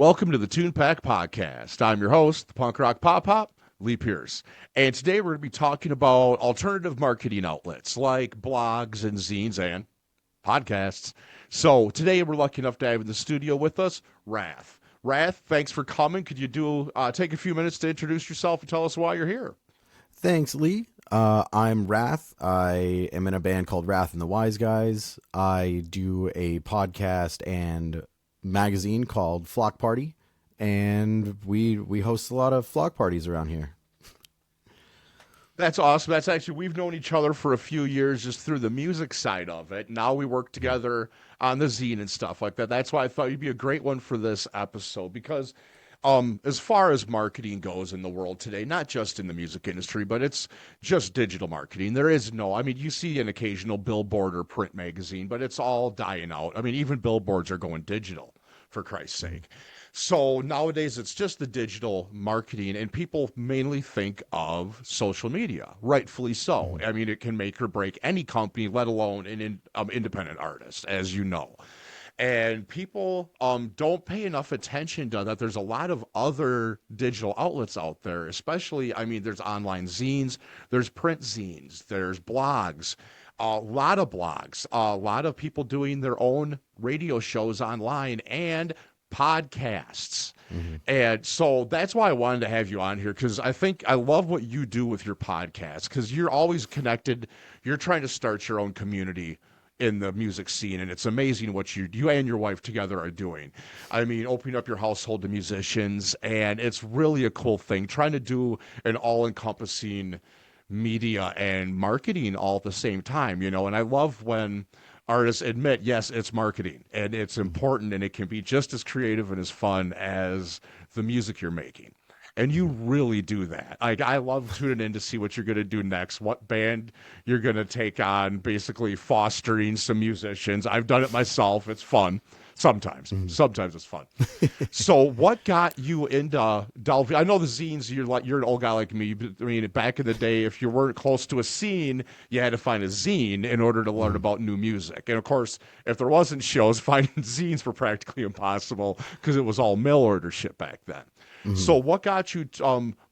Welcome to the Tunepact Podcast. I'm your host, the punk rock pop, Lee Pierce. And today we're going to be talking about alternative marketing outlets like blogs and zines and podcasts. So today we're lucky enough to have in the studio with us, Rath. Rath, thanks for coming. Could you take a few minutes to introduce yourself and tell us why you're here? Thanks, Lee. I'm Rath. I am in a band called Rath and the Wise Guys. I do a podcast and magazine called Flock Party, and we host a lot of flock parties around here. That's awesome. That's actually, we've known each other for a few years just through the music side of it. Now we work together on the zine and stuff like that. That's why I thought you'd be a great one for this episode because as far as marketing goes in the world today, not just in the music industry, but it's just digital marketing. There is you see an occasional billboard or print magazine, but it's all dying out. I mean, even billboards are going digital, for Christ's sake. So nowadays it's just the digital marketing, and people mainly think of social media, rightfully so. I mean, it can make or break any company, let alone an independent artist, as you know. And people don't pay enough attention to that. There's a lot of other digital outlets out there, especially, there's online zines, there's print zines, there's blogs, a lot of blogs, a lot of people doing their own radio shows online and podcasts. And so that's why I wanted to have you on here, because I love what you do with your podcast, because you're always connected. You're trying to start your own community in the music scene, and it's amazing what you and your wife together are doing. I mean, opening up your household to musicians, and it's really a cool thing, trying to do an all-encompassing media and marketing all at the same time, and I love when artists admit, yes, it's marketing, and it's important, and it can be just as creative and as fun as the music you're making. And you really do that. I love tuning in to see what you're going to do next, what band you're going to take on, basically fostering some musicians. I've done it myself. It's fun. Sometimes it's fun. So what got you into delving? I know the zines, you're an old guy like me. But, back in the day, if you weren't close to a scene, you had to find a zine in order to learn about new music. And of course, if there wasn't shows, finding zines were practically impossible because it was all mail order shit back then. So what got you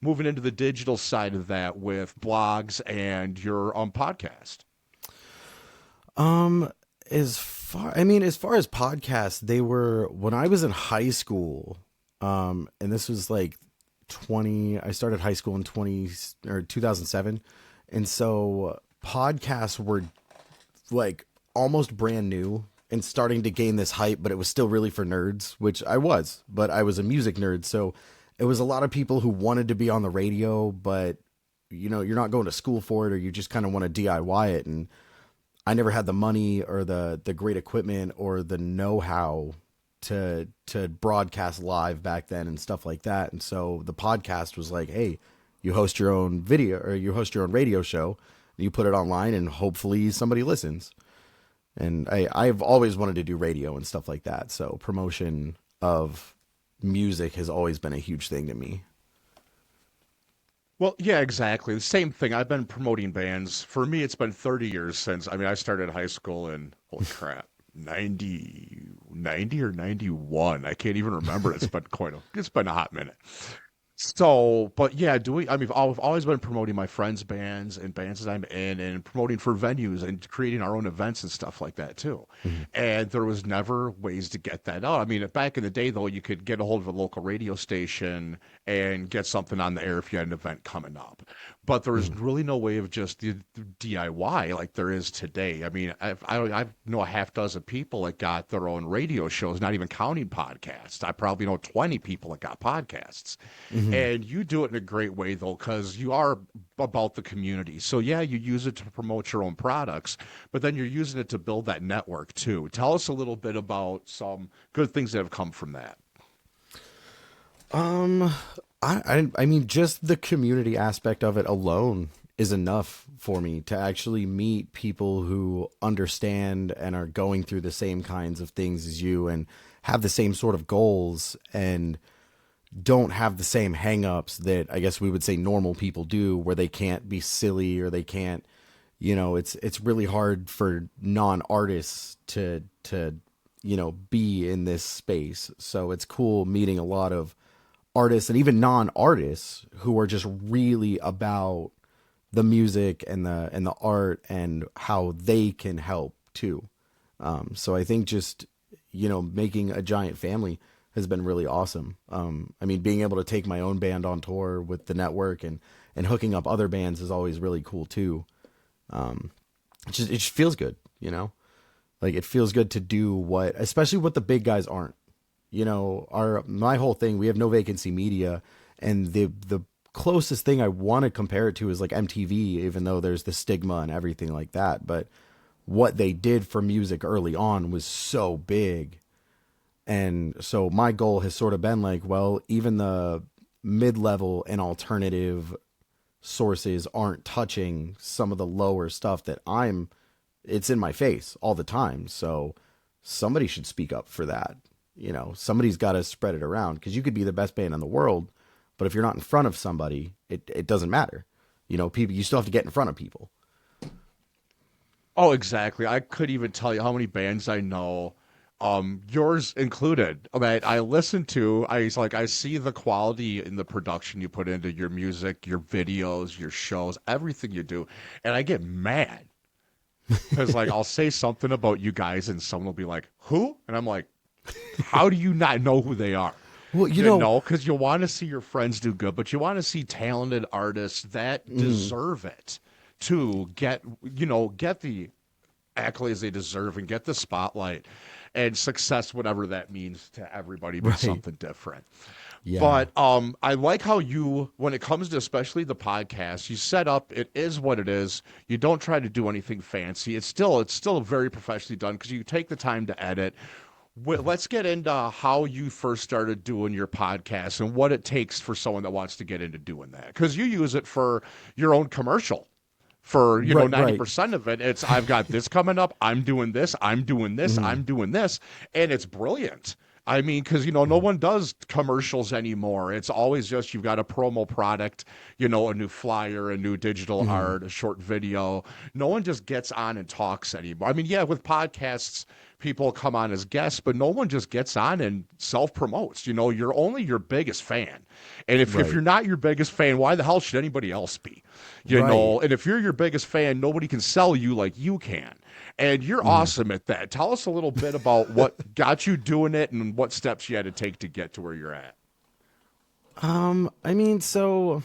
moving into the digital side of that with blogs and your podcast? As far as podcasts, they were when I was in high school, and this was like I started high school in 2007. And so podcasts were like almost brand new and starting to gain this hype, but it was still really for nerds, which I was, but I was a music nerd. So it was a lot of people who wanted to be on the radio, but you're not going to school for it, or you just kind of want to DIY it. And I never had the money or the great equipment or the know-how to broadcast live back then and stuff like that. And so the podcast was like, hey, you host your own video or you host your own radio show, and you put it online, and hopefully somebody listens. And I've always wanted to do radio and stuff like that. So promotion of music has always been a huge thing to me. Well, yeah, exactly. The same thing. I've been promoting bands. For me, it's been 30 years since, I started high school in, holy crap, 90 or 91. I can't even remember. It's been a hot minute. So, but yeah, I've always been promoting my friends' bands and bands that I'm in, and promoting for venues and creating our own events and stuff like that too. And there was never ways to get that out. Back in the day though, you could get a hold of a local radio station and get something on the air if you had an event coming up. But there was really no way of just the DIY like there is today. I know a half dozen people that got their own radio shows, not even counting podcasts. I probably know 20 people that got podcasts. And you do it in a great way, though, because you are about the community. So, yeah, you use it to promote your own products, but then you're using it to build that network, too. Tell us a little bit about some good things that have come from that. Just the community aspect of it alone is enough for me to actually meet people who understand and are going through the same kinds of things as you and have the same sort of goals and don't have the same hangups that I guess we would say normal people do, where they can't be silly or they can't, it's really hard for non-artists to be in this space. So it's cool meeting a lot of artists and even non-artists who are just really about the music and the art and how they can help too. So I think just, making a giant family has been really awesome. Being able to take my own band on tour with the network and hooking up other bands is always really cool too. It just feels good, like it feels good to do especially what the big guys aren't, my whole thing, we have no vacancy media, and the closest thing I want to compare it to is like MTV, even though there's the stigma and everything like that. But what they did for music early on was so big. And so my goal has sort of been like, well, even the mid-level and alternative sources aren't touching some of the lower stuff that it's in my face all the time. So somebody should speak up for that. Somebody's got to spread it around, because you could be the best band in the world, but if you're not in front of somebody, it doesn't matter. People, you still have to get in front of people. Oh, exactly. I could even tell you how many bands I know, yours included, that I listen to. I see the quality in the production you put into your music, your videos, your shows, everything you do, and I get mad because I'll say something about you guys, and someone will be like, "Who?" And I'm like, "How do you not know who they are?" Well, because you want to see your friends do good, but you want to see talented artists that deserve it to get the accolades they deserve and get the spotlight and success, whatever that means to everybody, but something different. Yeah. But I like how when it comes to especially the podcast, you set up, it is what it is. You don't try to do anything fancy. It's still very professionally done because you take the time to edit. Let's get into how you first started doing your podcast and what it takes for someone that wants to get into doing that. Because you use it for your own commercial. For 90% of it, it's I've got this coming up. I'm doing this. I'm doing this. I'm doing this, and it's brilliant. Because no one does commercials anymore. It's always just you've got a promo product, a new flyer, a new digital art, a short video. No one just gets on and talks anymore. With podcasts, people come on as guests, but no one just gets on and self-promotes. You're only your biggest fan. And if you're not your biggest fan, why the hell should anybody else be? And if you're your biggest fan, nobody can sell you like you can. And you're awesome at that. Tell us a little bit about what got you doing it and what steps you had to take to get to where you're at. So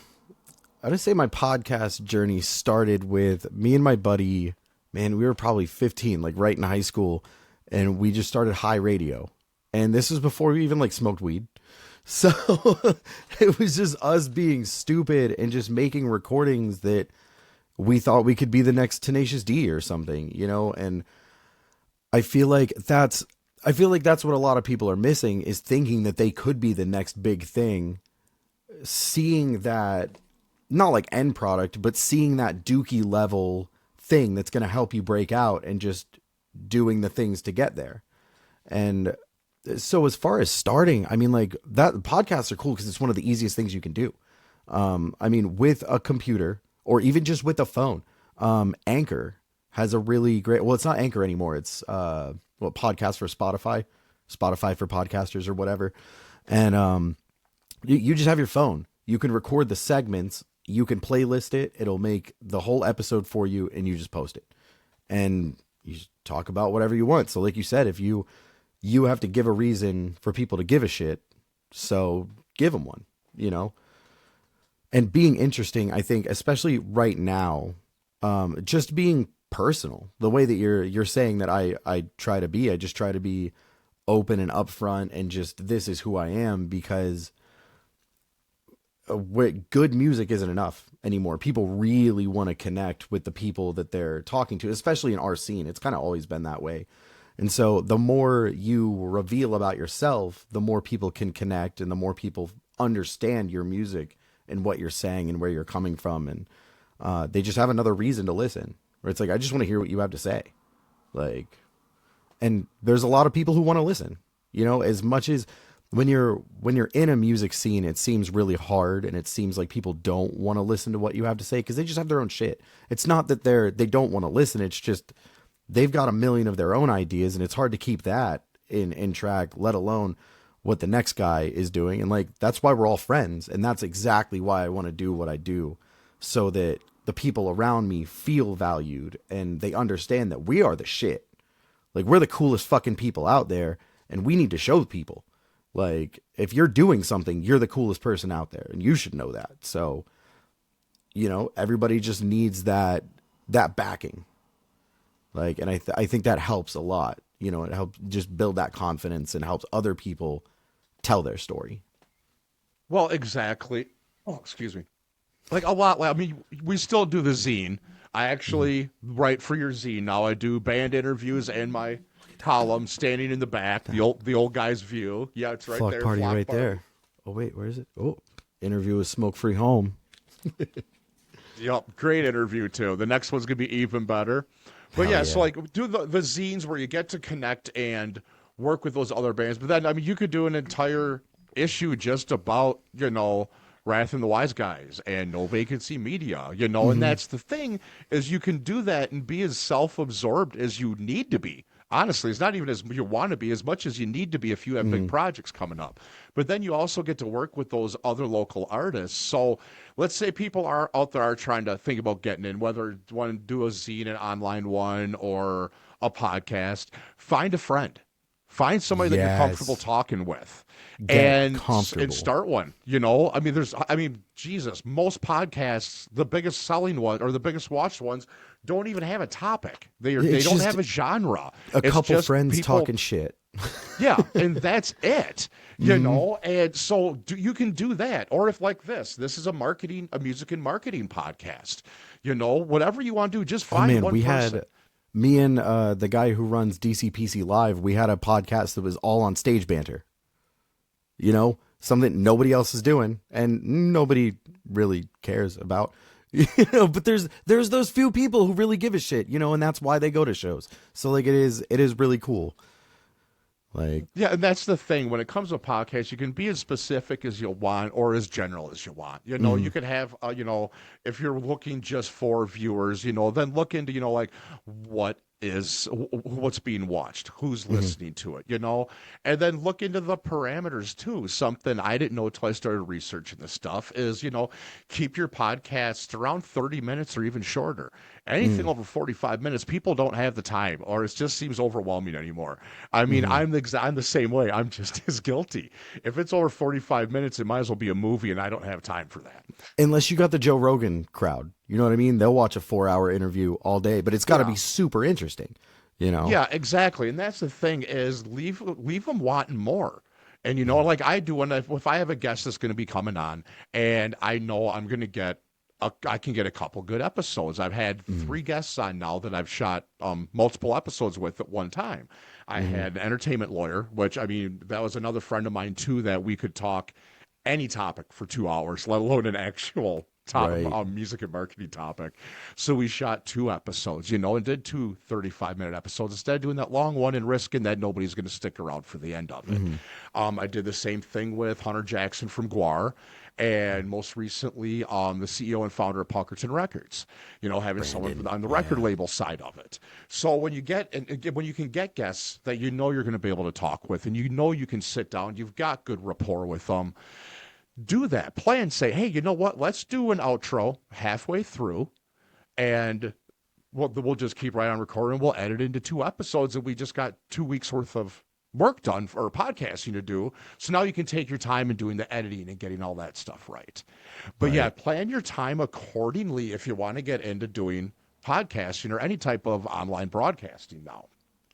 I would say my podcast journey started with me and my buddy. Man, we were probably 15, right in high school, and we just started High Radio. And this was before we even smoked weed. So it was just us being stupid and just making recordings that we thought we could be the next Tenacious D or something, and I feel like that's what a lot of people are missing, is thinking that they could be the next big thing, seeing that, not like end product, but seeing that Dookie level thing that's going to help you break out and just doing the things to get there. And so as far as starting, that podcasts are cool because it's one of the easiest things you can do. With a computer or even just with a phone, Anchor has a really great, well, it's not Anchor anymore. It's, podcast for Spotify for podcasters or whatever. And, you just have your phone. You can record the segments. You can playlist it. It'll make the whole episode for you, and you just post it. And you just talk about whatever you want. So like you said, if you have to give a reason for people to give a shit, so give them one, and being interesting. I think, especially right now, just being personal, the way that you're saying that I try to be, I just try to be open and upfront and just, this is who I am, because good music isn't enough anymore. People really want to connect with the people that they're talking to, especially in our scene. It's kind of always been that way. And so the more you reveal about yourself, the more people can connect and the more people understand your music and what you're saying and where you're coming from. And they just have another reason to listen, where it's like, I just want to hear what you have to say. And there's a lot of people who want to listen, as much as when you're in a music scene, it seems really hard, and it seems like people don't want to listen to what you have to say because they just have their own shit. It's not that they don't want to listen. It's just they've got a million of their own ideas, and it's hard to keep that in track, let alone what the next guy is doing. And like, that's why we're all friends. And that's exactly why I want to do what I do, so that the people around me feel valued and they understand that we are the shit. Like, we're the coolest fucking people out there, and we need to show people, like, if you're doing something, you're the coolest person out there, and you should know that. So, you know, everybody just needs that backing. Like, and I think that helps a lot. You know, it helps just build that confidence and helps other people tell their story. Well, exactly. Oh, excuse me. Like a lot. I mean, we still do the zine. I actually write for your zine now. I do band interviews and my column, standing in the back, the old guy's view. Yeah, it's right Flock there. party Flock right party. there. Oh wait, where is it? Oh, interview with Smoke Free Home. Yep, great interview too. The next one's gonna be even better. But Hell yeah, yeah. so like do the zines where you get to connect and work with those other bands. But then I mean, you could do an entire issue just about, you know, Rath and the Wise Guys and No Vacancy Media, you know, and that's the thing, is you can do that and be as self-absorbed as you need to be. Honestly, it's not even as you want to be, as much as you need to be if you have big projects coming up. But then you also get to work with those other local artists. So let's say people are out there are trying to think about getting in, whether you want to do a zine, an online one, or a podcast. Find a friend. Find somebody that you're comfortable Yes. talking with, Get and comfortable. start one. You know, I mean, Jesus, most podcasts, the biggest selling one or the biggest watched ones, don't even have a topic. They don't just have a genre. A It's couple just friends people talking shit. Yeah, and that's it. You know, and so you can do that. Or if like this is a music and marketing podcast. You know, whatever you want to do, just Oh find man, one we person. had me and the guy who runs DCPC Live. We had a podcast that was all on stage banter. You know, something nobody else is doing, and nobody really cares about. You know, but there's those few people who really give a shit. You know, and that's why they go to shows. So like, it is really cool. Like, Yeah, and that's the thing. When it comes to podcasts, you can be as specific as you want or as general as you want. You know, you could have, you know, if you're looking just for viewers, you know, then look into, you know, like what's being watched, who's listening to it, you know, and then look into the parameters too. Something I didn't know until I started researching this stuff is, you know, keep your podcasts around 30 minutes or even shorter. Anything over 45 minutes, people don't have the time, or it just seems overwhelming anymore. I mean, I'm the same way. I'm just as guilty. If it's over 45 minutes, it might as well be a movie, and I don't have time for that. unless you got the Joe Rogan crowd, you know what I mean? They'll watch a 4-hour interview all day, but it's got to be super interesting, you know? Yeah, exactly. And that's the thing, is leave them wanting more. And you know, like I do if I have a guest that's going to be coming on, and I know I'm going to get I can get a couple good episodes. I've had 3 guests on now that I've shot multiple episodes with at one time. I had an entertainment lawyer, which, I mean, that was another friend of mine too, that we could talk any topic for 2 hours, let alone an actual Right. music and marketing topic. So we shot 2 episodes, you know, and did 2 35-minute episodes instead of doing that long one and risking that nobody's going to stick around for the end of it. I did the same thing with Hunter Jackson from Guar, and most recently, the CEO and founder of Puckerton Records. You know, having someone on the record label side of it. So when you when you can get guests that you know you're going to be able to talk with, and you know you can sit down, you've got good rapport with them, do that. Plan, say, hey, you know what? Let's do an outro halfway through, and we'll just keep right on recording. We'll edit into 2 episodes, and we just got 2 weeks worth of work done for podcasting to do. So now you can take your time in doing the editing and getting all that stuff right. But yeah, plan your time accordingly if you want to get into doing podcasting or any type of online broadcasting now.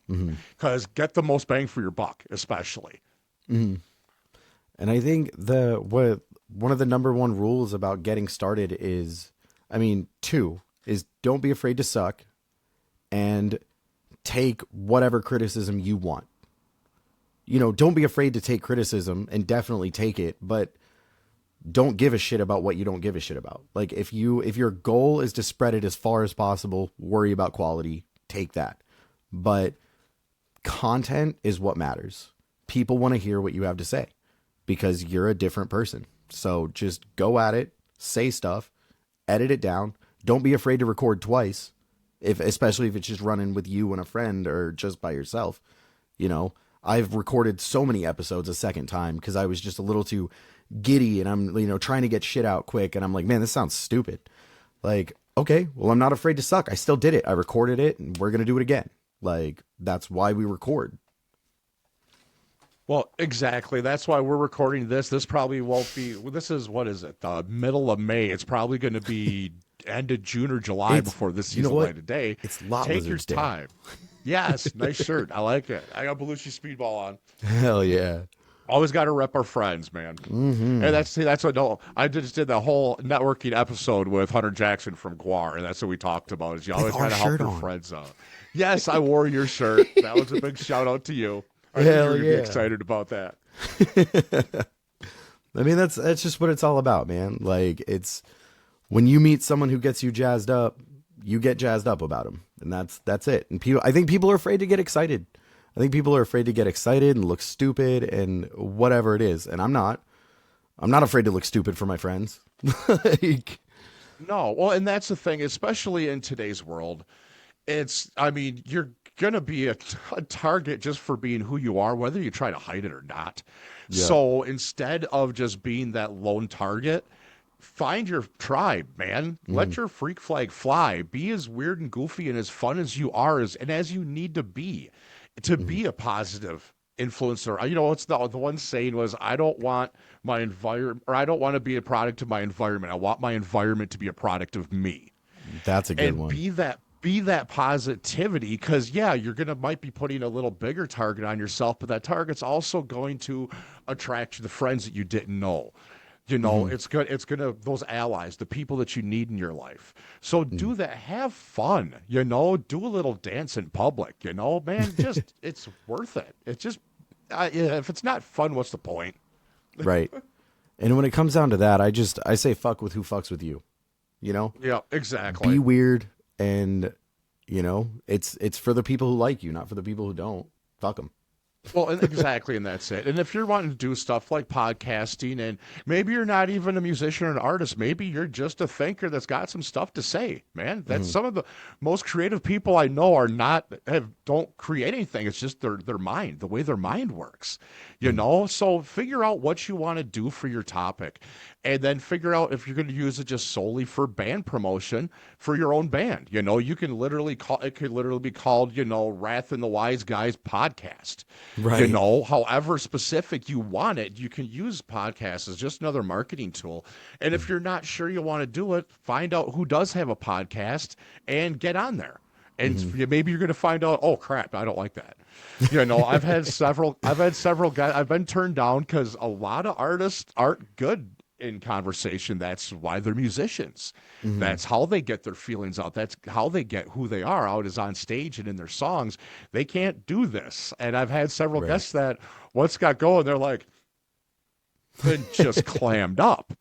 Because get the most bang for your buck, especially. And I think one of the number one rules about getting started is, I mean, 2 is don't be afraid to suck, and take whatever criticism you want. You know, don't be afraid to take criticism, and definitely take it, but don't give a shit about what you don't give a shit about. Like, if your goal is to spread it as far as possible, worry about quality, take that. But content is what matters. People want to hear what you have to say because you're a different person. So just go at it, say stuff, edit it down. Don't be afraid to record twice, especially if it's just running with you and a friend or just by yourself. You know, I've recorded so many episodes a second time because I was just a little too giddy and I'm, trying to get shit out quick. And I'm like, man, this sounds stupid. Like, okay, well, I'm not afraid to suck. I still did it. I recorded it and we're going to do it again. Like, that's why we record. Well, exactly. That's why we're recording this. This probably won't be. Well, this is what is it? The middle of May. It's probably going to be end of June or July before this season light of day. It's Lot Take your Lizard's Day. time. Yes, nice shirt. I like it. I got Belushi Speedball on. Hell yeah. Always got to rep our friends, man. Mm-hmm. And that's what. No, I just did the whole networking episode with Hunter Jackson from Guar, and that's what we talked about. Is you always got to help your friends out. Yes, I wore your shirt. That was a big shout out to you. I think you're gonna be excited about that. I mean, that's just what it's all about, man. Like, it's when you meet someone who gets you jazzed up, you get jazzed up about them, and that's it. And I think people are afraid to get excited. I think people are afraid to get excited and look stupid and whatever it is. And I'm not afraid to look stupid for my friends. Like, no, well, and that's the thing, especially in today's world. You're gonna be a target just for being who you are, whether you try to hide it or not. Yeah. So instead of just being that lone target, find your tribe, man. Let your freak flag fly. Be as weird and goofy and as fun as you are, and as you need to be a positive influencer. It's the one saying was, I don't want my environment, or I don't want to be a product of my environment. I want my environment to be a product of me. That's a good one. Be that positivity, because might be putting a little bigger target on yourself, but that target's also going to attract the friends that you didn't know. It's good. It's gonna, those allies, the people that you need in your life. So do that. Have fun. Do a little dance in public. Man, just it's worth it. It's just if it's not fun, what's the point? Right. And when it comes down to that, I say fuck with who fucks with you. Yeah, exactly. Be weird, and it's for the people who like you, not for the people who don't. Fuck them. Well, exactly, and that's it. And if you're wanting to do stuff like podcasting, and maybe you're not even a musician or an artist, maybe you're just a thinker that's got some stuff to say, man. That's some of the most creative people I know don't create anything. It's just their mind, the way their mind works, So figure out what you want to do for your topic, and then figure out if you're going to use it just solely for band promotion for your own band. You can literally it could literally be called, Rath and the Wise Guys Podcast. Right. However specific you want it, you can use podcasts as just another marketing tool. And if you're not sure you want to do it, find out who does have a podcast and get on there. And maybe you're going to find out, oh crap, I don't like that. I've had several guys I've been turned down because a lot of artists aren't good in conversation. That's why they're musicians. That's how they get their feelings out. That's how they get who they are out, is on stage and in their songs. They can't do this. And I've had several guests that once got going, they're like, been just clammed up,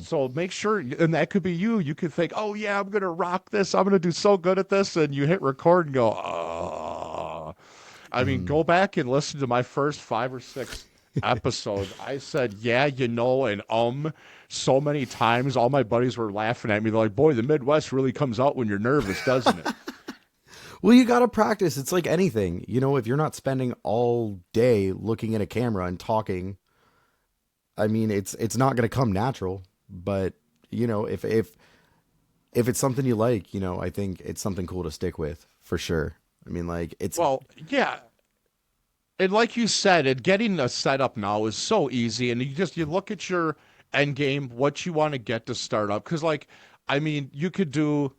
So make sure, and that could be you. You could think, oh yeah, I'm gonna rock this. I'm gonna do so good at this, and you hit record and go, oh. Go back and listen to my first 5 or 6 episodes. I said, and so many times. All my buddies were laughing at me. They're like, boy, the Midwest really comes out when you're nervous, doesn't it? Well, you got to practice. It's like anything. If you're not spending all day looking at a camera and talking, it's not going to come natural. But, if it's something you like, I think it's something cool to stick with for sure. Well, yeah. And like you said, getting a setup now is so easy. And you look at your end game, what you want to get to start up. Because, you could do,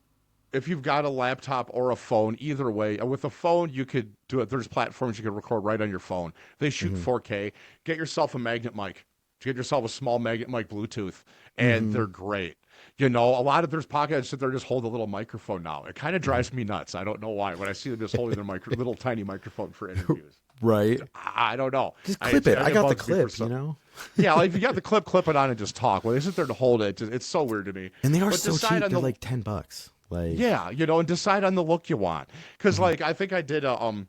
if you've got a laptop or a phone, either way. With a phone, you could do it. There's platforms you can record right on your phone. They shoot 4K. Get yourself a magnet mic. Get yourself a small magnet mic Bluetooth, and they're great. A lot of there's podcasts that they're just hold a little microphone now. It kind of drives me nuts. I don't know why. When I see them just holding their little tiny microphone for interviews. Right. I don't know. Just clip it. I got the clip, Yeah, if you got the clip it on and just talk. When they sit there to hold it, it's so weird to me. And they are so cheap. They're like $10. And decide on the look you want. Because, I think I did one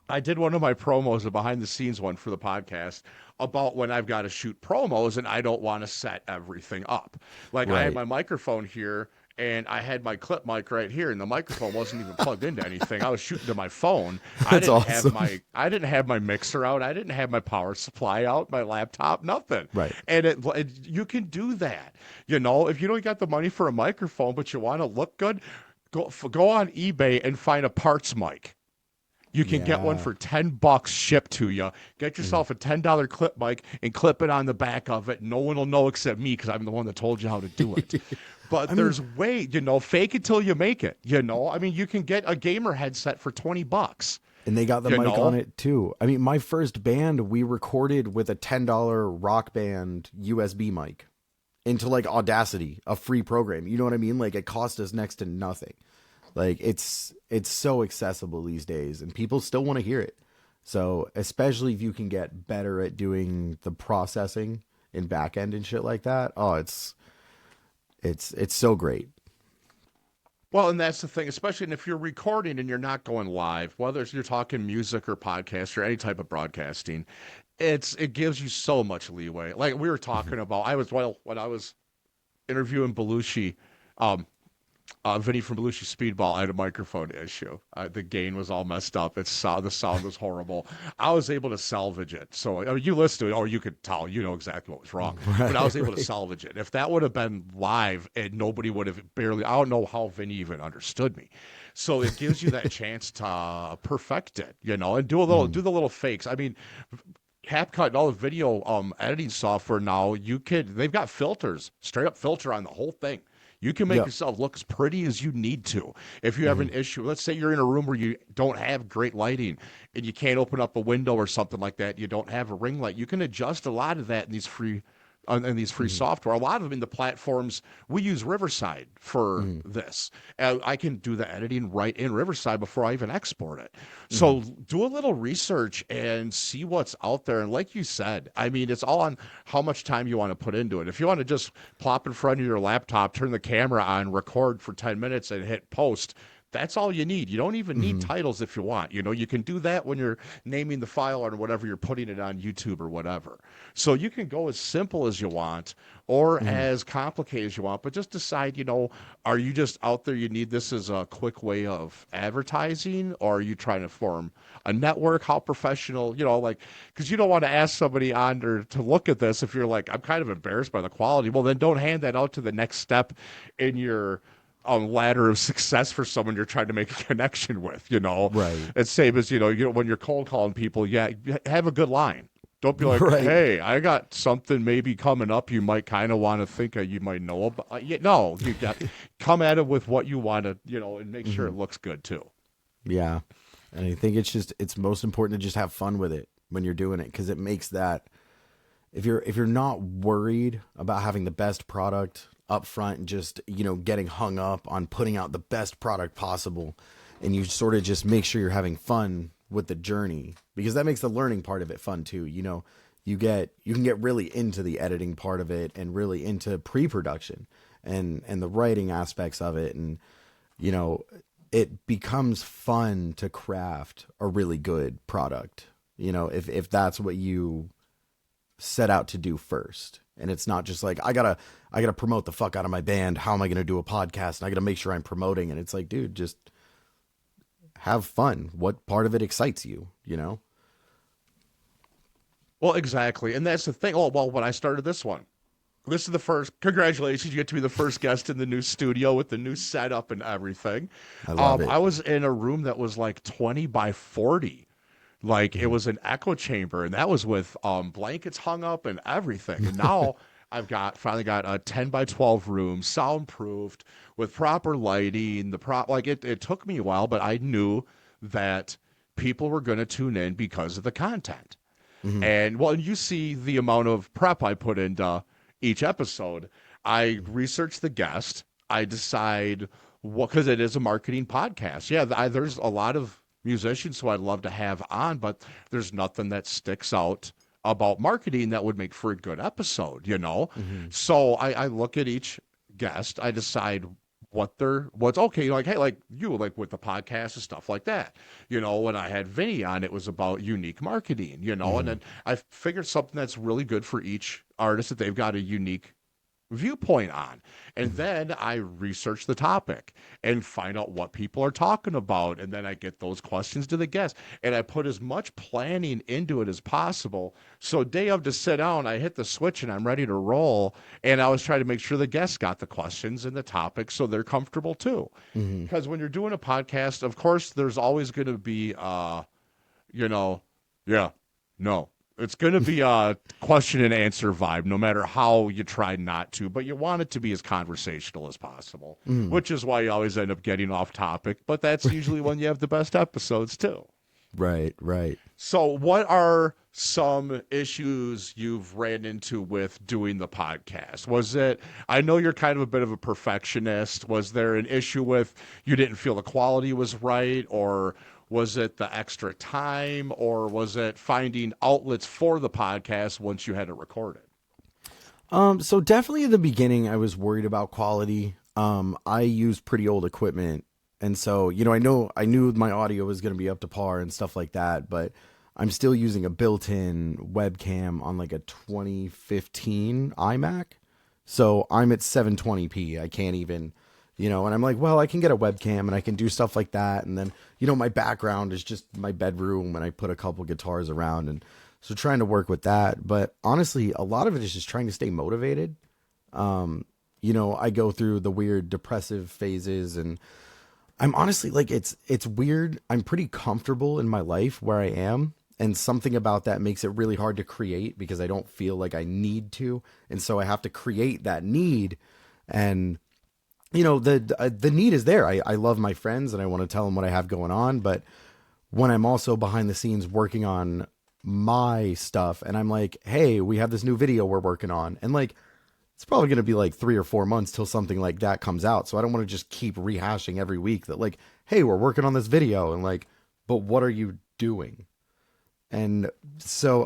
of my promos, a behind the scenes one for the podcast, about when I've got to shoot promos and I don't want to set everything up. I have my microphone here, and I had my clip mic right here, and the microphone wasn't even plugged into anything. I was shooting to my phone. That's awesome. I didn't have my mixer out. I didn't have my power supply out, my laptop, nothing. Right. And you can do that. You know, if you don't got the money for a microphone, but you want to look good, go on eBay and find a parts mic. You can get one Yeah. for $10 shipped to you. Get yourself a $10 clip mic and clip it on the back of it. No one will know except me because I'm the one that told you how to do it. But there's fake it till you make it. You know, I mean, you can get a gamer headset for $20. And they got the mic on it too. I mean, my first band, we recorded with a $10 Rock Band USB mic into like Audacity, a free program. You know what I mean? Like it cost us next to nothing. Like it's so accessible these days and people still want to hear it. So especially if you can get better at doing the processing in back end and shit like that. Oh, it's so great. Well, and that's the thing, especially if you're recording and you're not going live, whether you're talking music or podcast or any type of broadcasting, it gives you so much leeway. Like we were talking about, when I was interviewing Belushi, Vinny from Belushi Speedball, I had a microphone issue. The gain was all messed up. The sound was horrible. I was able to salvage it. So I mean, you listen to it, or you could tell, you know exactly what was wrong. But I was able to salvage it. If that would have been live, and nobody would have I don't know how Vinny even understood me. So it gives you that chance to perfect it, you know, and do the little fakes. I mean, CapCut and all the video editing software now, they've got filters, straight up filter on the whole thing. You can make yourself look as pretty as you need to. If you have an issue, let's say you're in a room where you don't have great lighting and you can't open up a window or something like that, you don't have a ring light, you can adjust a lot of that in these free software. A lot of them in the platforms, we use Riverside for this. I can do the editing right in Riverside before I even export it. So do a little research and see what's out there. And like you said, I mean, it's all on how much time you want to put into it. If you want to just plop in front of your laptop, turn the camera on, record for 10 minutes and hit post, that's all you need. You don't even need titles if you want. You know, you can do that when you're naming the file or whatever you're putting it on YouTube or whatever. So you can go as simple as you want or as complicated as you want, but just decide, you know, are you just out there, you need this as a quick way of advertising, or are you trying to form a network? How professional, you know, like, because you don't want to ask somebody on or to look at this if you're like, I'm kind of embarrassed by the quality. Well, then don't hand that out to the next step in your ladder of success for someone you're trying to make a connection with, you know. Right. It's same as, you know, when you're cold calling people, have a good line. Don't be like, hey, I got something maybe coming up you might kind of want to think you might know about. No, you got come at it with what you want to, you know, and make sure it looks good too. Yeah. And I think it's most important to just have fun with it when you're doing it, because it makes that, if you're not worried about having the best product up front and just, you know, getting hung up on putting out the best product possible, and you sort of just make sure you're having fun with the journey, because that makes the learning part of it fun too. You know, you can get really into the editing part of it and really into pre-production and the writing aspects of it. And, you know, it becomes fun to craft a really good product, you know, if that's what you set out to do first. And it's not just like, I gotta promote the fuck out of my band. How am I going to do a podcast? And I got to make sure I'm promoting. And it's like, dude, just have fun. What part of it excites you, you know? Well, exactly. And that's the thing. Oh, well, when I started this one, this is the first, congratulations, you get to be the first guest in the new studio with the new setup and everything. I love it. I was in a room that was like 20 by 40. Like it was an echo chamber, and that was with blankets hung up and everything. And now I've finally got a 10 by 12 room, soundproofed with proper lighting. It took me a while, but I knew that people were going to tune in because of the content. And well, you see the amount of prep I put into each episode. I research the guest. I decide what, because it is a marketing podcast. Yeah, there's a lot of musicians who I'd love to have on, but there's nothing that sticks out about marketing that would make for a good episode, you know? So I look at each guest, I decide what's okay, like, hey, like you, like with the podcast and stuff like that. You know, when I had Vinny on, it was about unique marketing, you know, and then I figured something that's really good for each artist, that they've got a unique viewpoint on. And then I research the topic and find out what people are talking about. And then I get those questions to the guests. And I put as much planning into it as possible. So day of to sit down, I hit the switch and I'm ready to roll. And I was trying to make sure the guests got the questions and the topics so they're comfortable too. Mm-hmm. Because when you're doing a podcast, of course, there's always going to be, yeah, no. It's going to be a question and answer vibe, no matter how you try not to, but you want it to be as conversational as possible, which is why you always end up getting off topic, but that's usually when you have the best episodes too. Right, right. So what are some issues you've ran into with doing the podcast? Was it, I know you're kind of a bit of a perfectionist. Was there an issue with you didn't feel the quality was right, or was it the extra time, or was it finding outlets for the podcast once you had it recorded? So definitely in the beginning, I was worried about quality. I used pretty old equipment. And so, I knew my audio was going to be up to par and stuff like that, but I'm still using a built-in webcam on like a 2015 iMac. So I'm at 720p. I can't even, and I'm like, well, I can get a webcam and I can do stuff like that. And then, my background is just my bedroom and I put a couple guitars around. And so trying to work with that. But honestly, a lot of it is just trying to stay motivated. I go through the weird depressive phases, and I'm honestly like, it's weird. I'm pretty comfortable in my life where I am. And something about that makes it really hard to create because I don't feel like I need to. And so I have to create that need. And, the need is there. I love my friends and I want to tell them what I have going on. But when I'm also behind the scenes working on my stuff and I'm like, hey, we have this new video we're working on. And like, it's probably going to be like 3 or 4 months till something like that comes out. So I don't want to just keep rehashing every week that like, hey, we're working on this video. And like, but what are you doing? And so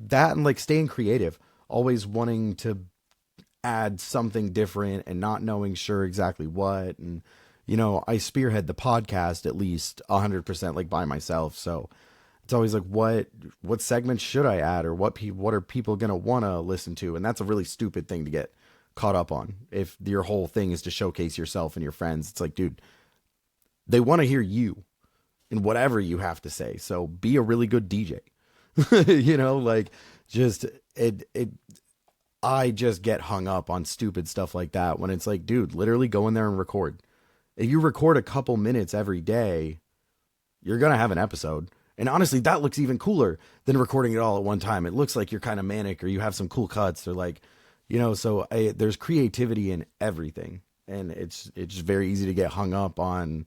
that and like staying creative, always wanting to add something different and not knowing sure exactly what. And, I spearhead the podcast at least 100% like by myself. So it's always like, what segments should I add, or what are people going to want to listen to? And that's a really stupid thing to get caught up on. If your whole thing is to showcase yourself and your friends, it's like, dude, they want to hear you and whatever you have to say. So be a really good DJ, I just get hung up on stupid stuff like that when it's like, dude, literally go in there and record. If you record a couple minutes every day, you're going to have an episode. And honestly, that looks even cooler than recording it all at one time. It looks like you're kind of manic or you have some cool cuts or like, there's creativity in everything. And it's very easy to get hung up on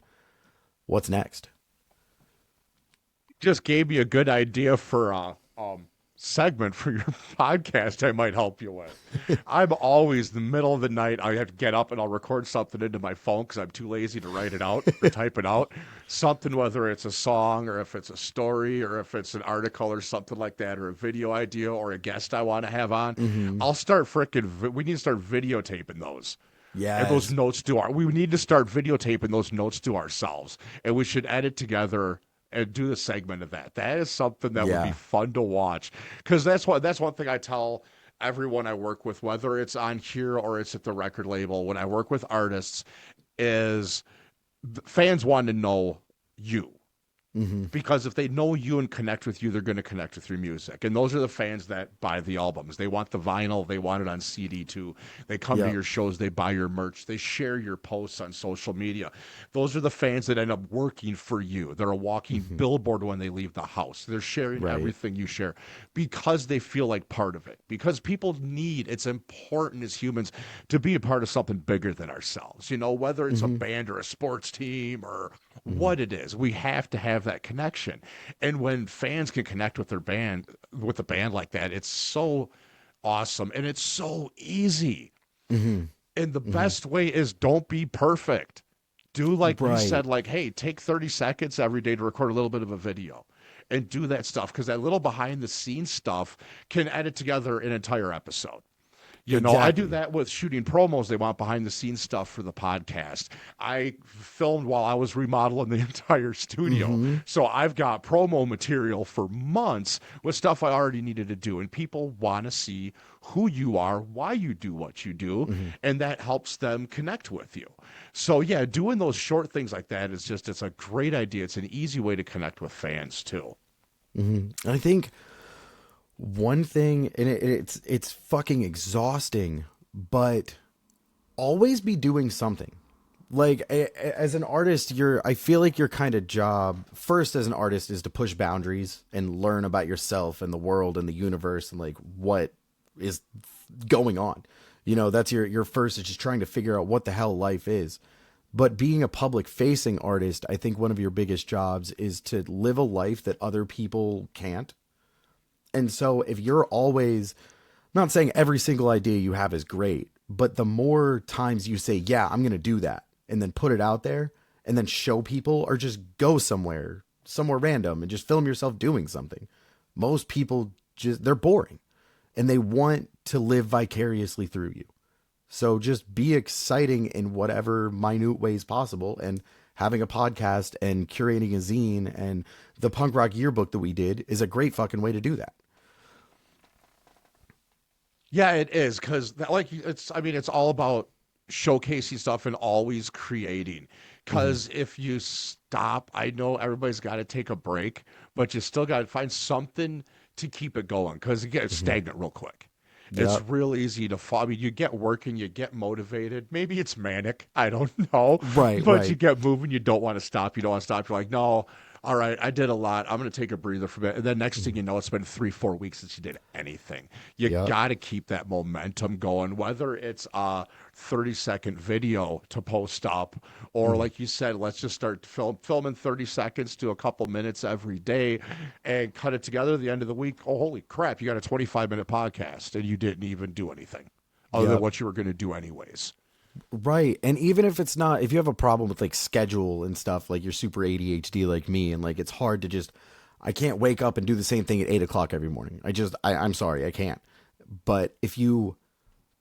what's next. Just gave me a good idea for a segment for your podcast I might help you with. I'm always in the middle of the night. I have to get up and I'll record something into my phone because I'm too lazy to write it out or type it out. Something, whether it's a song or if it's a story or if it's an article or something like that, or a video idea or a guest I want to have on. Mm-hmm. I'll start we need to start videotaping those. Yeah. And those notes we need to start videotaping those notes to ourselves, and we should edit together and do the segment of that. That is something that would be fun to watch, because that's one thing I tell everyone I work with, whether it's on here or it's at the record label. When I work with artists, is fans want to know you. Mm-hmm. Because if they know you and connect with you, they're going to connect with your music. And those are the fans that buy the albums. They want the vinyl. They want it on CD too. They come to your shows. They buy your merch. They share your posts on social media. Those are the fans that end up working for you. They're a walking billboard when they leave the house. They're sharing everything you share because they feel like part of it. Because people it's important as humans to be a part of something bigger than ourselves. Whether it's a band or a sports team or what it is, we have to have that connection. And when fans can connect with a band like that, it's so awesome and it's so easy. Mm-hmm. And the best way is, don't be perfect. Do like you said, like, hey, take 30 seconds every day to record a little bit of a video and do that stuff, because that little behind the scenes stuff can edit together an entire episode. You know, I do Exactly. that with shooting promos. They want behind the scenes stuff for the podcast. I filmed while I was remodeling the entire studio. Mm-hmm. So I've got promo material for months with stuff I already needed to do. And people want to see who you are, why you do what you do, Mm-hmm. and that helps them connect with you. So yeah, doing those short things like that is just, it's a great idea. It's an easy way to connect with fans too. Mm-hmm. I think one thing, and it's fucking exhausting, but always be doing something. Like as an artist, I feel like your kind of job first as an artist is to push boundaries and learn about yourself and the world and the universe and like what is going on. You know, that's your first is just trying to figure out what the hell life is. But being a public facing artist, I think one of your biggest jobs is to live a life that other people can't. And so if you're always, I'm not saying every single idea you have is great, but the more times you say, yeah, I'm going to do that, and then put it out there and then show people, or just go somewhere random and just film yourself doing something. Most people they're boring and they want to live vicariously through you. So just be exciting in whatever minute ways possible. And having a podcast and curating a zine and the punk rock yearbook that we did is a great fucking way to do that. Yeah, it is because like it's. I mean, it's all about showcasing stuff and always creating. Mm-hmm. Because if you stop, I know everybody's got to take a break, but you still got to find something to keep it going because it gets Mm-hmm. stagnant real quick. It's Yep. real easy to fall. I mean, you get working, you get motivated. Maybe it's manic. I don't know. Right, But you right. get moving. You don't want to stop. You don't want to stop. You're like, no, all right, I did a lot. I'm going to take a breather for a bit. And then next thing Mm-hmm. you know, it's been 3, 4 weeks since you did anything. You Yep. got to keep that momentum going, whether it's a 30-second video to post up, or Mm-hmm. like you said, let's just start filming 30 seconds to a couple minutes every day and cut it together at the end of the week. Oh, holy crap, you got a 25-minute podcast and you didn't even do anything other than Yep. what you were going to do anyways. Right. And even if it's not, if you have a problem with like schedule and stuff, like you're super ADHD like me, and like it's hard to just, I can't wake up and do the same thing at 8 o'clock every morning. I'm sorry, I can't. But if you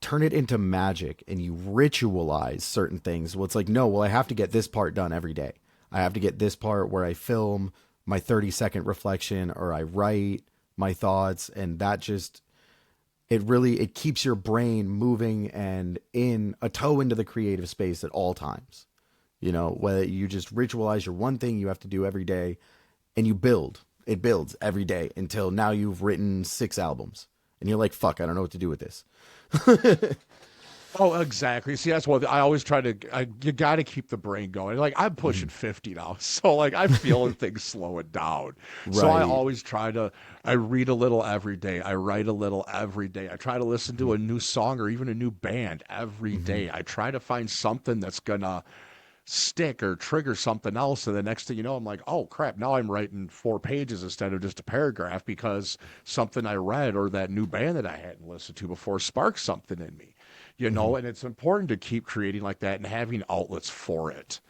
turn it into magic and you ritualize certain things, well, it's like, no, well, I have to get this part done every day. I have to get this part where I film my 30-second reflection or I write my thoughts. And that just, it keeps your brain moving and in a toe into the creative space at all times. You know, whether you just ritualize your one thing you have to do every day, and you build, it builds every day until now you've written 6 albums and you're like, fuck, I don't know what to do with this. Oh, exactly. See, that's what I always try to. You got to keep the brain going. Like I'm pushing Mhm. 50 now, so like I'm feeling things slowing down. So I Right. always try to. I read a little every day. I write a little every day. I try to listen to a new song or even a new band every Mm-hmm. day. I try to find something that's gonna stick or trigger something else. And the next thing you know, I'm like, oh crap, now I'm writing 4 pages instead of just a paragraph because something I read or that new band that I hadn't listened to before sparked something in me. You Mm-hmm. know, and it's important to keep creating like that and having outlets for it.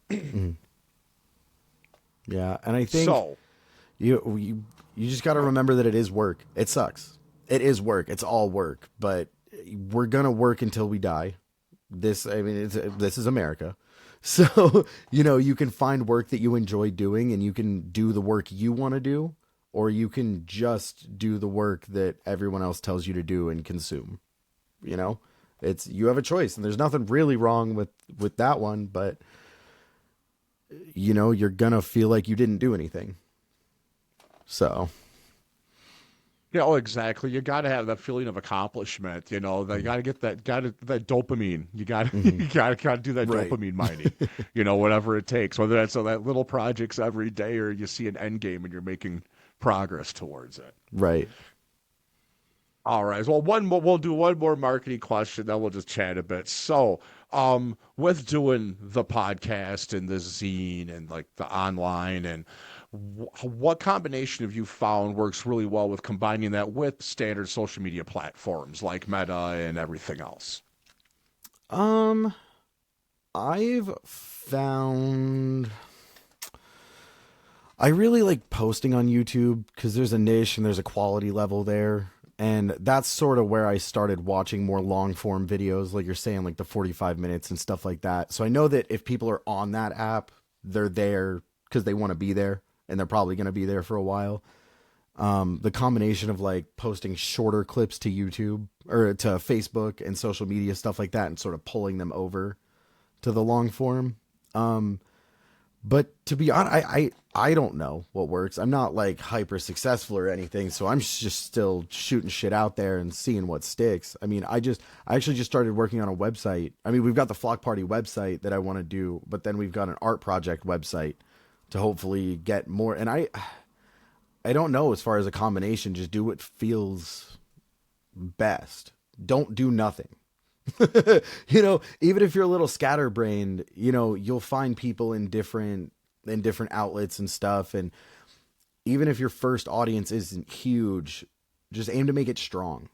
Mm-hmm. Yeah, and I think So, you just got to remember that it is work. It sucks. It is work. It's all work, but we're gonna work until we die. I mean, this is America. So, you know, you can find work that you enjoy doing and you can do the work you want to do, or you can just do the work that everyone else tells you to do and consume. You know, you have a choice, and there's nothing really wrong with that one, but you know, you're gonna feel like you didn't do anything. So, yeah, oh, exactly. You got to have that feeling of accomplishment. You know, you got to get that dopamine. You got to mm-hmm. got to do that Right. dopamine mining. You know, whatever it takes. Whether that's that little projects every day, or you see an end game and you're making progress towards it. Right. All right. Well, we'll do one more marketing question, then we'll just chat a bit. So, with doing the podcast and the zine and like the online and what combination have you found works really well with combining that with standard social media platforms like Meta and everything else? Um, I've found I really like posting on YouTube because there's a niche and there's a quality level there. And that's sort of where I started watching more long form videos, like you're saying, like the 45 minutes and stuff like that. So I know that if people are on that app, they're there because they want to be there, and they're probably going to be there for a while. The combination of like posting shorter clips to YouTube or to Facebook and social media, stuff like that, and sort of pulling them over to the long form. But to be honest, I don't know what works. I'm not like hyper successful or anything, so I'm just still shooting shit out there and seeing what sticks. I mean, I actually just started working on a website. I mean, we've got the Flock Party website that I want to do, but then we've got an art project website to hopefully get more. And I don't know, as far as a combination, just do what feels best. Don't do nothing. You know, even if you're a little scatterbrained, you know, you'll find people in different outlets and stuff. And even if your first audience isn't huge, just aim to make it strong.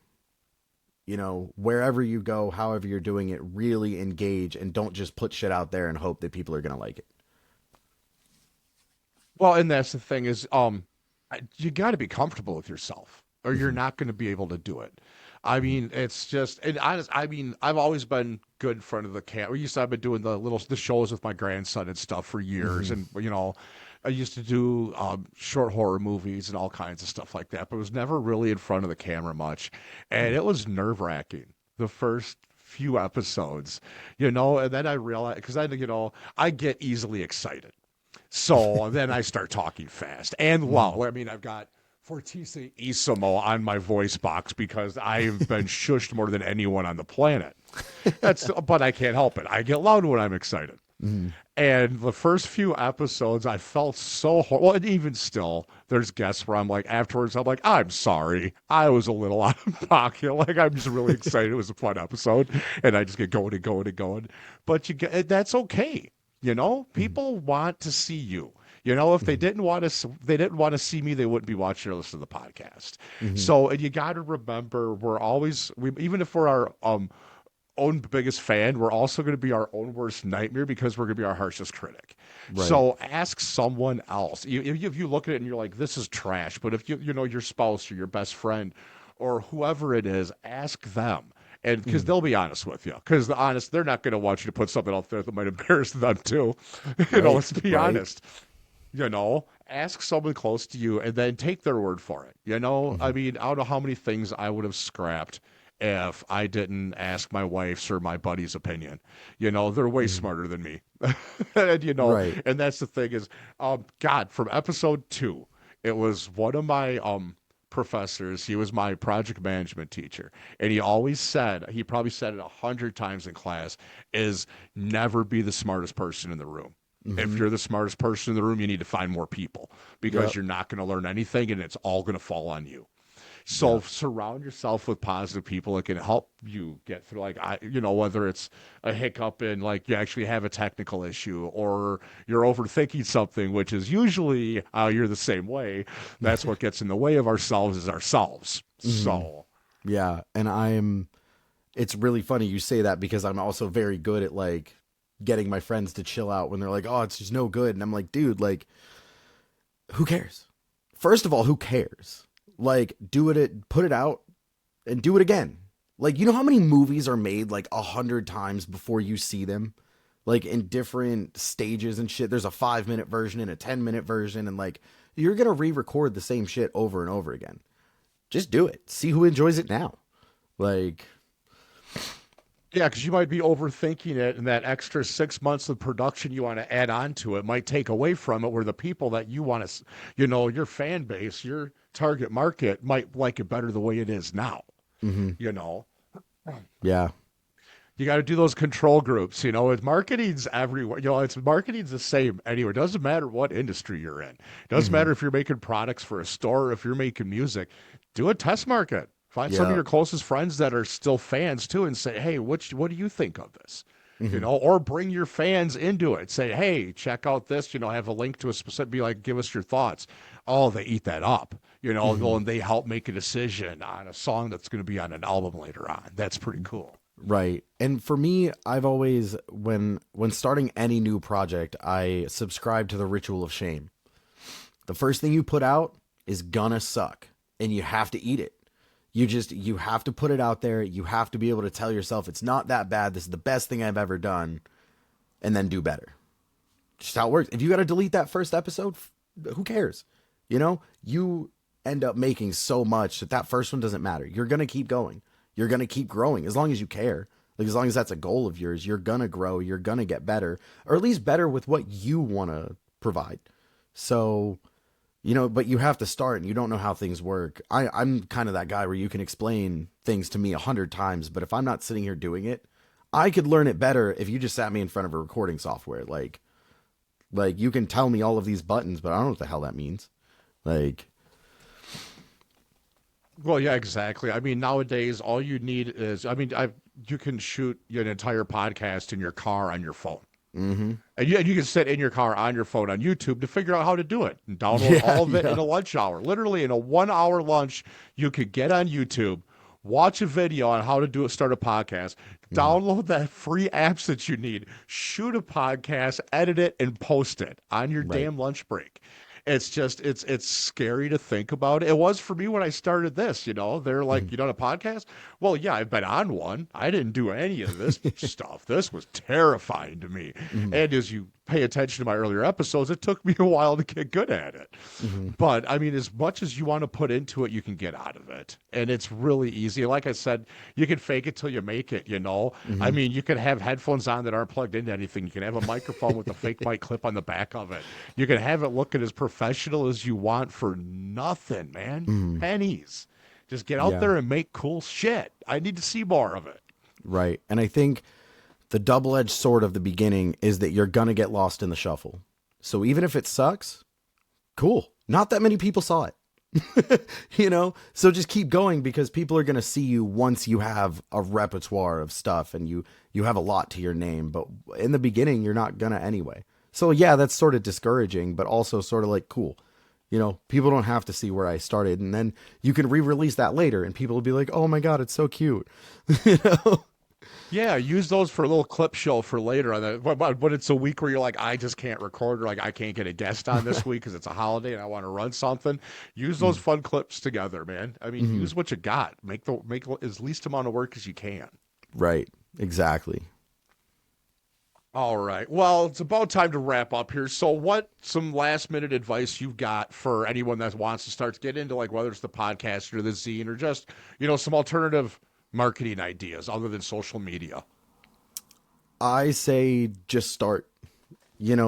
You know, wherever you go, however you're doing it, really engage, and don't just put shit out there and hope that people are going to like it. Well, and that's the thing is, you got to be comfortable with yourself, or you're not going to be able to do it. I mean, it's just, and honest. I mean, I've always been good in front of the camera. I've been doing the shows with my grandson and stuff for years, and you know, I used to do short horror movies and all kinds of stuff like that, but it was never really in front of the camera much, and it was nerve-wracking the first few episodes, you know. And then I realized, because I get easily excited, so then I start talking fast and loud. I mean, I've got Fortissimo on my voice box because I've been shushed more than anyone on the planet. But I can't help it. I get loud when I'm excited. And the first few episodes, I felt so horrible. Well, and even still, there's guests where I'm like, afterwards, I'm like, I'm sorry. I was a little out of pocket. Like, I'm just really excited. It was a fun episode. And I just get going and going and going. But that's okay. You know, people want to see you. You know, if they didn't want to see me, they wouldn't be watching or listening to the podcast. So, and you got to remember, even if we're our own biggest fan, we're also going to be our own worst nightmare, because we're going to be our harshest critic. Right. So ask someone else. If you look at it and you're like, this is trash, but if you know your spouse or your best friend or whoever it is, ask them. And because they'll be honest with you, because they're not going to want you to put something out there that might embarrass them too. You know, let's be honest. You know, ask someone close to you and then take their word for it. You know, I mean, I don't know how many things I would have scrapped if I didn't ask my wife's or my buddy's opinion. You know, they're way smarter than me. And, you know, and that's the thing is, God, from episode 2, it was one of my professors. He was my project management teacher. And he probably said it 100 times in class, is never be the smartest person in the room. If you're the smartest person in the room, you need to find more people, because you're not going to learn anything, and it's all going to fall on you. So surround yourself with positive people that can help you get through, whether it's a hiccup and like you actually have a technical issue, or you're overthinking something, which is usually you're the same way. That's what gets in the way of ourselves is ourselves. So yeah, and it's really funny you say that, because I'm also very good at like getting my friends to chill out when they're like, oh, it's just no good. And I'm like, dude, like, who cares? First of all, who cares? Like, put it out and do it again. Like, you know how many movies are made like 100 times before you see them? Like in different stages and shit. There's a 5-minute version and a 10-minute version. And like, you're going to re-record the same shit over and over again. Just do it. See who enjoys it now. Like, yeah, because you might be overthinking it, and that extra 6 months of production you want to add on to it might take away from it, where the people that you want to, you know, your fan base, your target market might like it better the way it is now, you know? Yeah. You got to do those control groups, you know, marketing's everywhere. You know, marketing's the same anywhere. It doesn't matter what industry you're in. It doesn't matter if you're making products for a store, or if you're making music. Do a test market. Find some of your closest friends that are still fans too, and say, hey, what do you think of this? You know, or bring your fans into it. Say, hey, check out this, you know, have a link to a specific, be like, give us your thoughts. Oh, they eat that up, you know, and they help make a decision on a song that's going to be on an album later on. That's pretty cool. Right. And for me, I've always, when starting any new project, I subscribe to the ritual of shame. The first thing you put out is gonna suck, and you have to eat it. You have to put it out there. You have to be able to tell yourself it's not that bad. This is the best thing I've ever done, and then do better. Just how it works. If you got to delete that first episode, who cares? You end up making so much that first one doesn't matter. You're going to keep going. You're going to keep growing as long as you care. Like, as long as that's a goal of yours, you're going to grow. You're going to get better, or at least better with what you want to provide. So, but you have to start, and you don't know how things work. I'm kind of that guy where you can explain things to me 100 times, but if I'm not sitting here doing it, I could learn it better if you just sat me in front of a recording software. Like you can tell me all of these buttons, but I don't know what the hell that means. Well, yeah, exactly. I mean, nowadays, all you need is, you can shoot an entire podcast in your car on your phone. Mm-hmm. And you can sit in your car on your phone on YouTube to figure out how to do it and download all of it in a lunch hour. Literally in a 1 hour lunch, you could get on YouTube, watch a video on how to start a podcast, download that free apps that you need, shoot a podcast, edit it, and post it on your damn lunch break. It's just, it's scary to think about. It was for me when I started this, they're like, you done a podcast? Well, yeah, I've been on one. I didn't do any of this stuff. This was terrifying to me. And as you pay attention to my earlier episodes, it took me a while to get good at it. But I mean, as much as you want to put into it, you can get out of it. And it's really easy. Like I said, you can fake it till you make it, I mean, you can have headphones on that aren't plugged into anything. You can have a microphone with a fake mic clip on the back of it. You can have it looking as professional as you want for nothing, man. Pennies. Just get out there and make cool shit. I need to see more of it. Right. And I think the double-edged sword of the beginning is that you're going to get lost in the shuffle. So even if it sucks, cool. Not that many people saw it. So just keep going, because people are going to see you once you have a repertoire of stuff and you have a lot to your name. But in the beginning, you're not going to anyway. So yeah, that's sort of discouraging, but also sort of like cool. People don't have to see where I started, and then you can re-release that later and people will be like, oh my God, it's so cute. Yeah, use those for a little clip show for later. When it's a week where you're like, I just can't record, or like, I can't get a guest on this week because it's a holiday and I want to run something. Use those fun clips together, man. I mean, use what you got. Make as least amount of work as you can. Right. Exactly. All right. Well, it's about time to wrap up here. So what some last minute advice you've got for anyone that wants to start to get into, like, whether it's the podcast or the zine or just, some alternative marketing ideas other than social media? I say just start.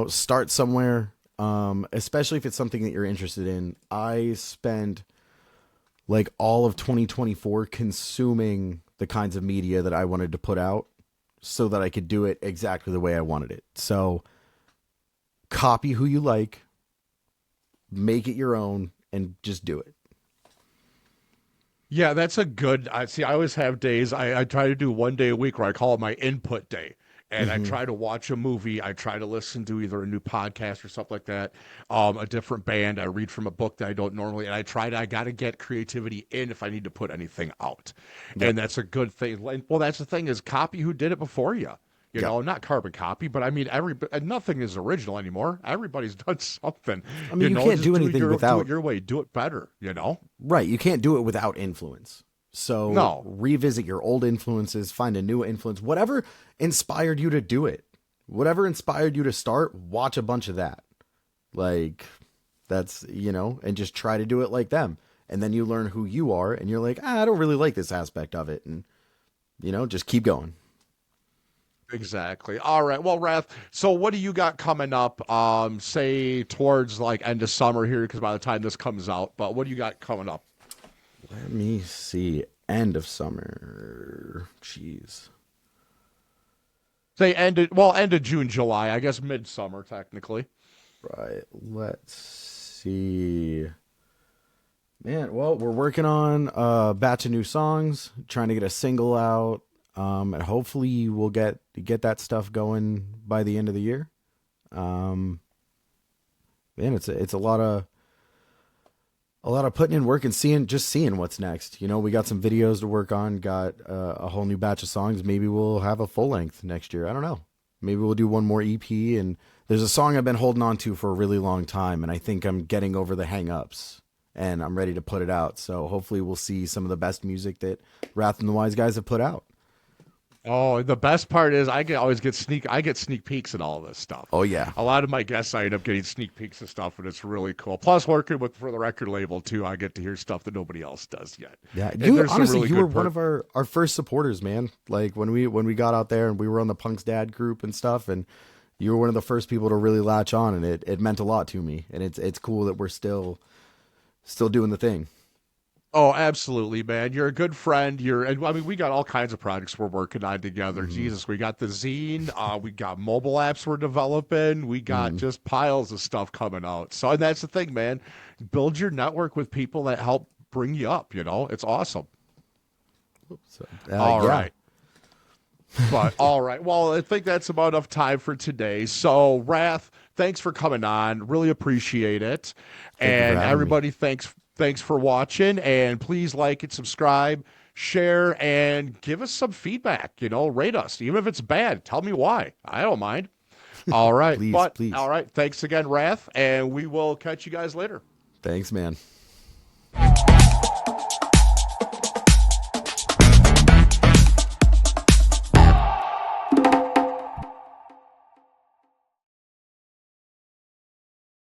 Start somewhere, especially if it's something that you're interested in. I spent like all of 2024 consuming the kinds of media that I wanted to put out so that I could do it exactly the way I wanted it. So copy who you like, make it your own, and just do it. Yeah, that's a good. I always have days. I try to do one day a week where I call it my input day. And I try to watch a movie. I try to listen to either a new podcast or something like that, a different band. I read from a book that I don't normally. And I got to get creativity in if I need to put anything out. Yep. And that's a good thing. Well, that's the thing is copy who did it before you. Not carbon copy, but I mean, nothing is original anymore. Everybody's done something. I mean, you can't do anything without. Do it your way. Do it better, Right. You can't do it without influence. So revisit your old influences, find a new influence, whatever inspired you to do it, whatever inspired you to start, watch a bunch of that. Like that's, and just try to do it like them. And then you learn who you are and you're like, I don't really like this aspect of it. And, just keep going. Exactly. All right. Well, Rath, so what do you got coming up, say towards like end of summer here? Because by the time this comes out, but what do you got coming up? Let me see. End of summer. Jeez. Say end of June, July. I guess midsummer, technically. Right. Let's see. Man, well, we're working on a batch of new songs, trying to get a single out, and hopefully we'll get that stuff going by the end of the year. Man, it's a lot of putting in work and seeing what's next. We got some videos to work on, got a whole new batch of songs. Maybe we'll have a full length next year. I don't know. Maybe we'll do one more EP. And there's a song I've been holding on to for a really long time, and I think I'm getting over the hang-ups. and I'm ready to put it out. So hopefully we'll see some of the best music that Rath and the Wise Guys have put out. Oh, the best part is I get sneak peeks at all this stuff. Oh yeah. A lot of my guests, I end up getting sneak peeks of stuff, and it's really cool. Plus, working for the record label too, I get to hear stuff that nobody else does yet. Yeah, And you there's some honestly, really you good were one of our first supporters, man. Like when we got out there and we were on the Punk's Dad group and stuff, and you were one of the first people to really latch on, and it meant a lot to me. And it's cool that we're still doing the thing. Oh, absolutely, man. You're a good friend. And I mean, we got all kinds of projects we're working on together. Jesus, we got the zine. We got mobile apps we're developing. We got just piles of stuff coming out. So, and that's the thing, man. Build your network with people that help bring you up. It's awesome. So, All yeah. right. But all right. Well, I think that's about enough time for today. So, Rath, thanks for coming on. Really appreciate it. Thank you for And having everybody, thanks for watching. And please like and subscribe, share, and give us some feedback. Rate us. Even if it's bad, tell me why. I don't mind. All right. Please, but please. all right. Thanks again, Rath. And we will catch you guys later. Thanks, man.